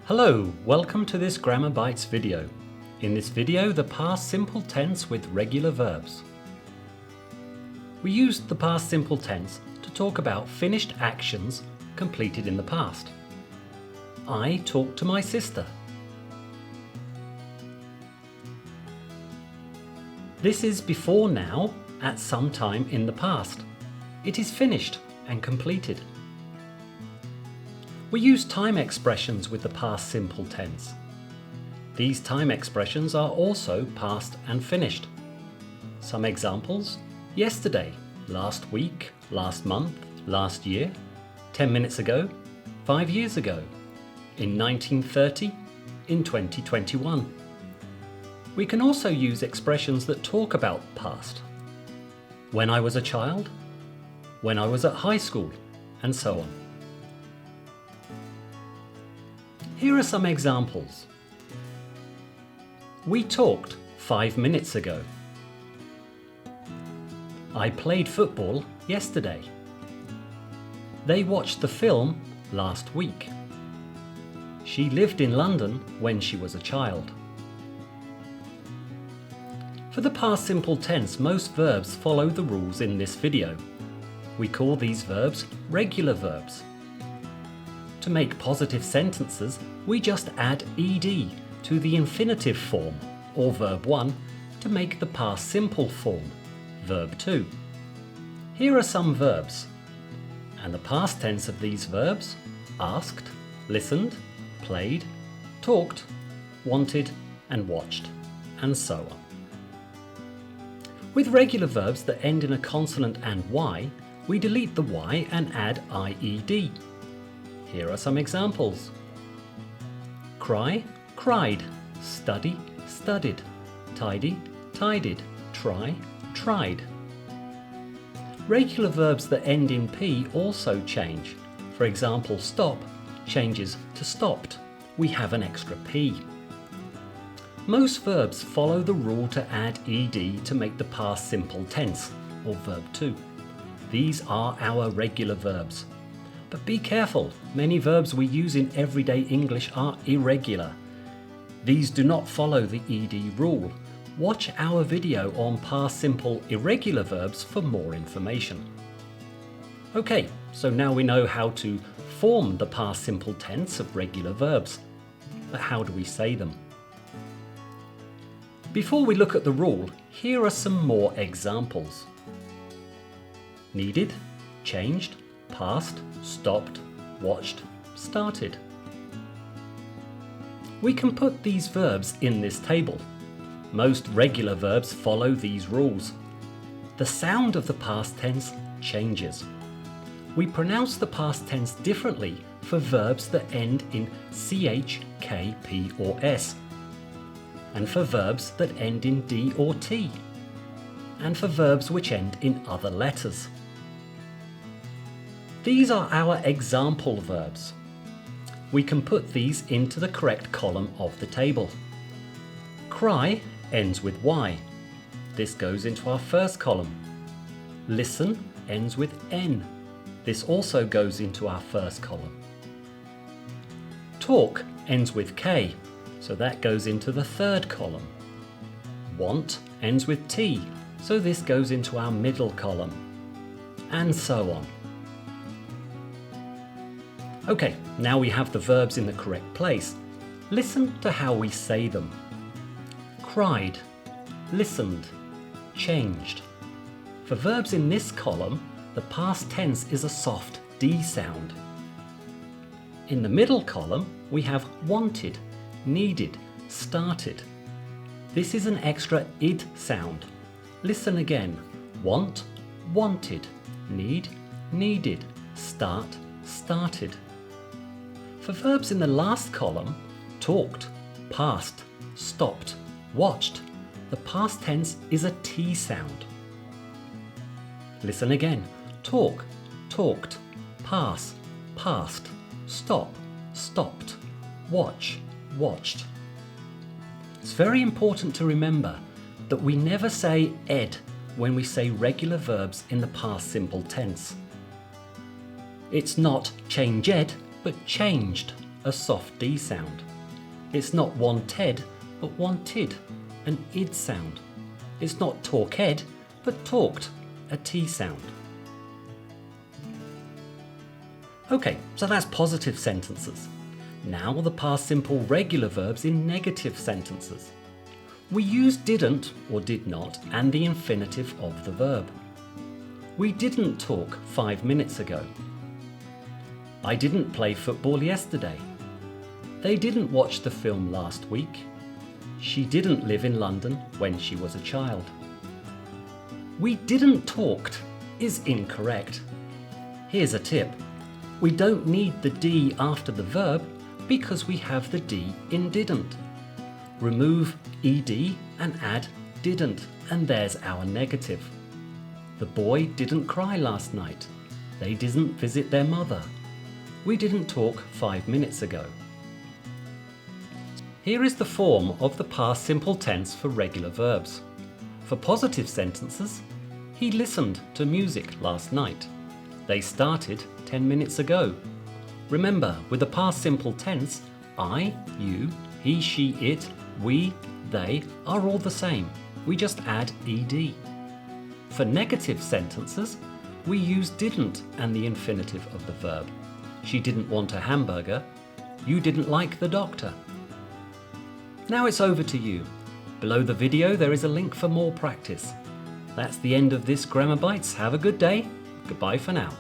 Hello, welcome to this Grammar Bites video. In this video, the past simple tense with regular verbs. We used the past simple tense to talk about finished actions completed in the past. I talked to my sister. This is before now, at some time in the past. It is finished and completed. We use time expressions with the past simple tense. These time expressions are also past and finished. Some examples: yesterday, last week, last month, last year, 10 minutes ago, 5 years ago, in 1930, in 2021. We can also use expressions that talk about past. When I was a child, when I was at high school, and so on. Here are some examples. We talked 5 minutes ago. I played football yesterday. They watched the film last week. She lived in London when she was a child. For the past simple tense, most verbs follow the rules in this video. We call these verbs regular verbs. To make positive sentences, we just add ed to the infinitive form, or verb 1, to make the past simple form, verb 2. Here are some verbs, and the past tense of these verbs: asked, listened, played, talked, wanted, and watched, and so on. With regular verbs that end in a consonant and y, we delete the y and add ied. Here are some examples. Cry, cried. Study, studied. Tidy, tidied. Try, tried. Regular verbs that end in p also change. For example, stop changes to stopped. We have an extra p. Most verbs follow the rule to add ed to make the past simple tense, or verb 2. These are our regular verbs. But be careful, many verbs we use in everyday English are irregular. These do not follow the ed rule. Watch our video on past simple irregular verbs for more information. Okay, so now we know how to form the past simple tense of regular verbs. But how do we say them? Before we look at the rule, here are some more examples. Needed, changed, past, stopped, watched, started. We can put these verbs in this table. Most regular verbs follow these rules. The sound of the past tense changes. We pronounce the past tense differently for verbs that end in ch, k, p or s, and for verbs that end in d or t, and for verbs which end in other letters. These are our example verbs. We can put these into the correct column of the table. Cry ends with y. This goes into our first column. Listen ends with n. This also goes into our first column. Talk ends with k, so that goes into the third column. Want ends with t, so this goes into our middle column. And so on. Okay, now we have the verbs in the correct place. Listen to how we say them. Cried, listened, changed. For verbs in this column, the past tense is a soft D sound. In the middle column, we have wanted, needed, started. This is an extra id sound. Listen again. Want, wanted, need, needed, start, started. For verbs in the last column, talked, passed, stopped, watched, the past tense is a T sound. Listen again. Talk, talked, pass, passed, stop, stopped, watch, watched. It's very important to remember that we never say ed when we say regular verbs in the past simple tense. It's not changed, but changed a soft D sound. It's not wanted, but wanted, an id sound. It's not talked, but talked, a T sound. Okay, so that's positive sentences. Now the past simple regular verbs in negative sentences. We use didn't or did not and the infinitive of the verb. We didn't talk 5 minutes ago. I didn't play football yesterday. They didn't watch the film last week. She didn't live in London when she was a child. We didn't talked is incorrect. Here's a tip. We don't need the D after the verb because we have the D in didn't. Remove ed and add didn't, and there's our negative. The boy didn't cry last night. They didn't visit their mother. We didn't talk 5 minutes ago. Here is the form of the past simple tense for regular verbs. For positive sentences, he listened to music last night. They started 10 minutes ago. Remember, with the past simple tense, I, you, he, she, it, we, they are all the same. We just add ed. For negative sentences, we use didn't and the infinitive of the verb. She didn't want a hamburger. You didn't like the doctor. Now it's over to you. Below the video there is a link for more practice. That's the end of this Grammar Bites. Have a good day. Goodbye for now.